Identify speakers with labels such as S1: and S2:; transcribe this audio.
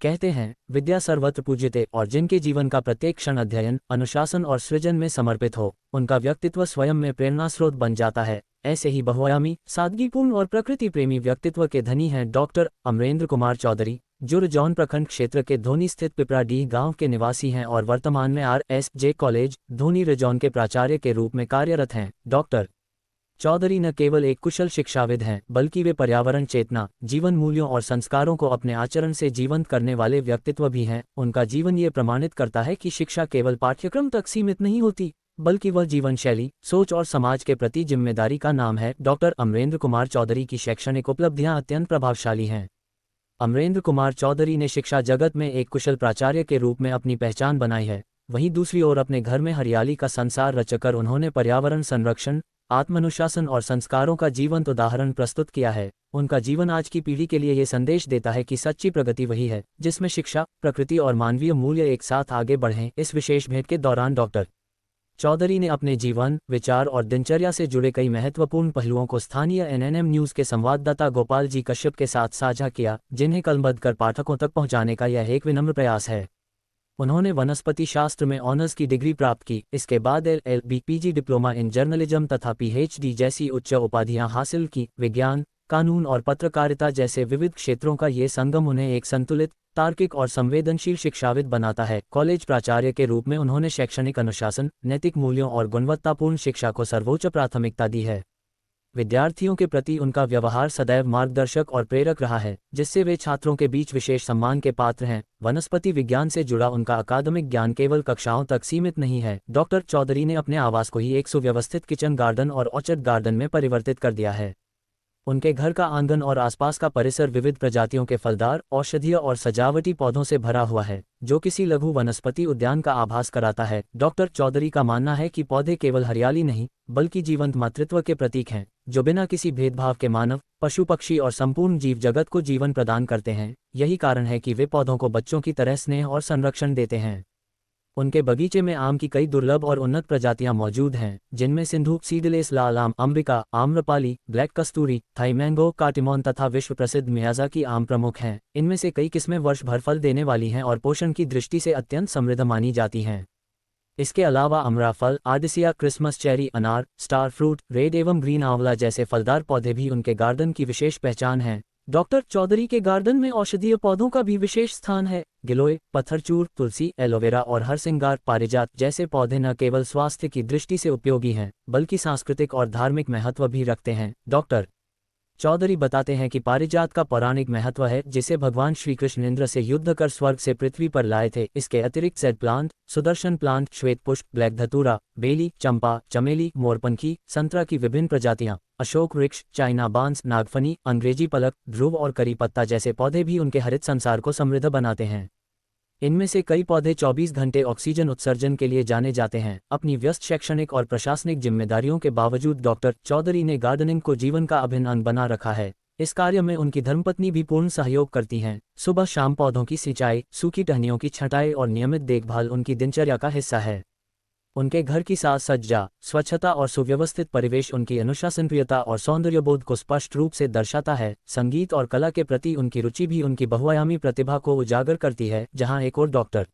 S1: कहते हैं, विद्या सर्वत्र पूज्यते, और जिनके जीवन का प्रत्येक क्षण अध्ययन, अनुशासन और सृजन में समर्पित हो, उनका व्यक्तित्व स्वयं में प्रेरणास्रोत बन जाता है। ऐसे ही बहुआयामी, सादगीपूर्ण और प्रकृति प्रेमी व्यक्तित्व के धनी हैं डॉक्टर अमरेंद्र कुमार चौधरी, जो रजौन प्रखंड क्षेत्र के धोनी स्थित पिपराडीह गांव के निवासी हैं और वर्तमान में RSJ कॉलेज, धोनी रजौन के प्राचार्य के रूप में कार्यरत हैं। डॉक्टर चौधरी न केवल एक कुशल शिक्षाविद हैं, बल्कि वे पर्यावरण चेतना, जीवन मूल्यों और संस्कारों को अपने आचरण से जीवंत करने वाले व्यक्तित्व भी हैं। उनका जीवन ये प्रमाणित करता है कि शिक्षा केवल पाठ्यक्रम तक सीमित नहीं होती, बल्कि वह जीवन शैली, सोच और समाज के प्रति जिम्मेदारी का नाम है। डॉक्टर अमरेंद्र कुमार चौधरी की शैक्षणिक उपलब्धियां अत्यंत प्रभावशाली हैं। अमरेंद्र कुमार चौधरी ने शिक्षा जगत में एक कुशल प्राचार्य के रूप में अपनी पहचान बनाई है। वहीं दूसरी ओर अपने घर में हरियाली का संसार रचकर उन्होंने पर्यावरण संरक्षण, आत्मानुशासन और संस्कारों का जीवंत उदाहरण प्रस्तुत किया है। उनका जीवन आज की पीढ़ी के लिए ये संदेश देता है कि सच्ची प्रगति वही है जिसमें शिक्षा, प्रकृति और मानवीय मूल्य एक साथ आगे बढ़ें। इस विशेष भेंट के दौरान डॉक्टर चौधरी ने अपने जीवन, विचार और दिनचर्या से जुड़े कई महत्वपूर्ण पहलुओं को स्थानीय NNM न्यूज़ के संवाददाता गोपाल जी कश्यप के साथ साझा किया, जिन्हें कलमबद्ध कर पाठकों तक पहुंचाने का यह एक विनम्र प्रयास है। उन्होंने वनस्पति शास्त्र में ऑनर्स की डिग्री प्राप्त की। इसके बाद LLB, PG, diploma in journalism तथा PhD जैसी उच्च उपाधियां हासिल की। विज्ञान, कानून और पत्रकारिता जैसे विविध क्षेत्रों का ये संगम उन्हें एक संतुलित, तार्किक और संवेदनशील शिक्षाविद बनाता है। कॉलेज प्राचार्य के रूप में उन्होंने शैक्षणिक अनुशासन, नैतिक मूल्यों और गुणवत्तापूर्ण शिक्षा को सर्वोच्च प्राथमिकता दी है। विद्यार्थियों के प्रति उनका व्यवहार सदैव मार्गदर्शक और प्रेरक रहा है, जिससे वे छात्रों के बीच विशेष सम्मान के पात्र हैं। वनस्पति विज्ञान से जुड़ा उनका अकादमिक ज्ञान केवल कक्षाओं तक सीमित नहीं है। डॉक्टर चौधरी ने अपने आवास को ही एक सुव्यवस्थित किचन गार्डन और ऑर्चर्ड गार्डन में परिवर्तित कर दिया है। उनके घर का आंगन और आसपास का परिसर विविध प्रजातियों के फलदार, औषधीय और सजावटी पौधों से भरा हुआ है, जो किसी लघु वनस्पति उद्यान का आभास कराता है। डॉक्टर चौधरी का मानना है कि पौधे केवल हरियाली नहीं, बल्कि जीवंत मातृत्व के प्रतीक हैं, जो बिना किसी भेदभाव के मानव, पशु पक्षी और संपूर्ण जीव जगत को जीवन प्रदान करते हैं। यही कारण है कि वे पौधों को बच्चों की तरह स्नेह और संरक्षण देते हैं। उनके बगीचे में आम की कई दुर्लभ और उन्नत प्रजातियां मौजूद हैं, जिनमें सिंधु, सीडलेस लाल आम, अम्बिका, आम्रपाली, ब्लैक कस्तूरी, थाई मैंगो, काटिमोन तथा विश्व प्रसिद्ध मियाज़ाकी आम प्रमुख हैं। इनमें से कई किस्में वर्ष भर फल देने वाली हैं और पोषण की दृष्टि से अत्यंत समृद्ध मानी जाती हैं। इसके अलावा अमरा फल, आर्डिसिया, क्रिसमस चेरी, अनार, स्टार फ्रूट, रेड एवं ग्रीन आंवला जैसे फलदार पौधे भी उनके गार्डन की विशेष पहचान हैं। डॉक्टर चौधरी के गार्डन में औषधीय पौधों का भी विशेष स्थान है। गिलोय, पत्थरचूर, तुलसी, एलोवेरा और हरसिंगार, पारिजात जैसे पौधे न केवल स्वास्थ्य की दृष्टि से उपयोगी हैं, बल्कि सांस्कृतिक और धार्मिक महत्व भी रखते हैं। डॉक्टर चौधरी बताते हैं कि पारिजात का पौराणिक महत्व है, जिसे भगवान श्री कृष्ण इंद्र से युद्ध कर स्वर्ग से पृथ्वी पर लाए थे। इसके अतिरिक्त सेड प्लांट, सुदर्शन प्लांट, श्वेत पुष्प, ब्लैक धतूरा, बेली, चंपा, चमेली, मोरपंखी, संतरा की विभिन्न प्रजातियां, अशोक वृक्ष, चाइना बांस, नागफनी, अंग्रेजी पलक, ध्रुव और करी पत्ता जैसे पौधे भी उनके हरित संसार को समृद्ध बनाते हैं। इनमें से कई पौधे 24 घंटे ऑक्सीजन उत्सर्जन के लिए जाने जाते हैं। अपनी व्यस्त शैक्षणिक और प्रशासनिक जिम्मेदारियों के बावजूद डॉक्टर चौधरी ने गार्डनिंग को जीवन का अभिन्न अंग बना रखा है। इस कार्य में उनकी धर्मपत्नी भी पूर्ण सहयोग करती हैं। सुबह शाम पौधों की सिंचाई, सूखी टहनियों की छंटाई और नियमित देखभाल उनकी दिनचर्या का हिस्सा है। उनके घर की साज सज्जा, स्वच्छता और सुव्यवस्थित परिवेश उनकी अनुशासनप्रियता और सौंदर्यबोध को स्पष्ट रूप से दर्शाता है। संगीत और कला के प्रति उनकी रुचि भी उनकी बहुआयामी प्रतिभा को उजागर करती है। जहां एक ओर डॉक्टर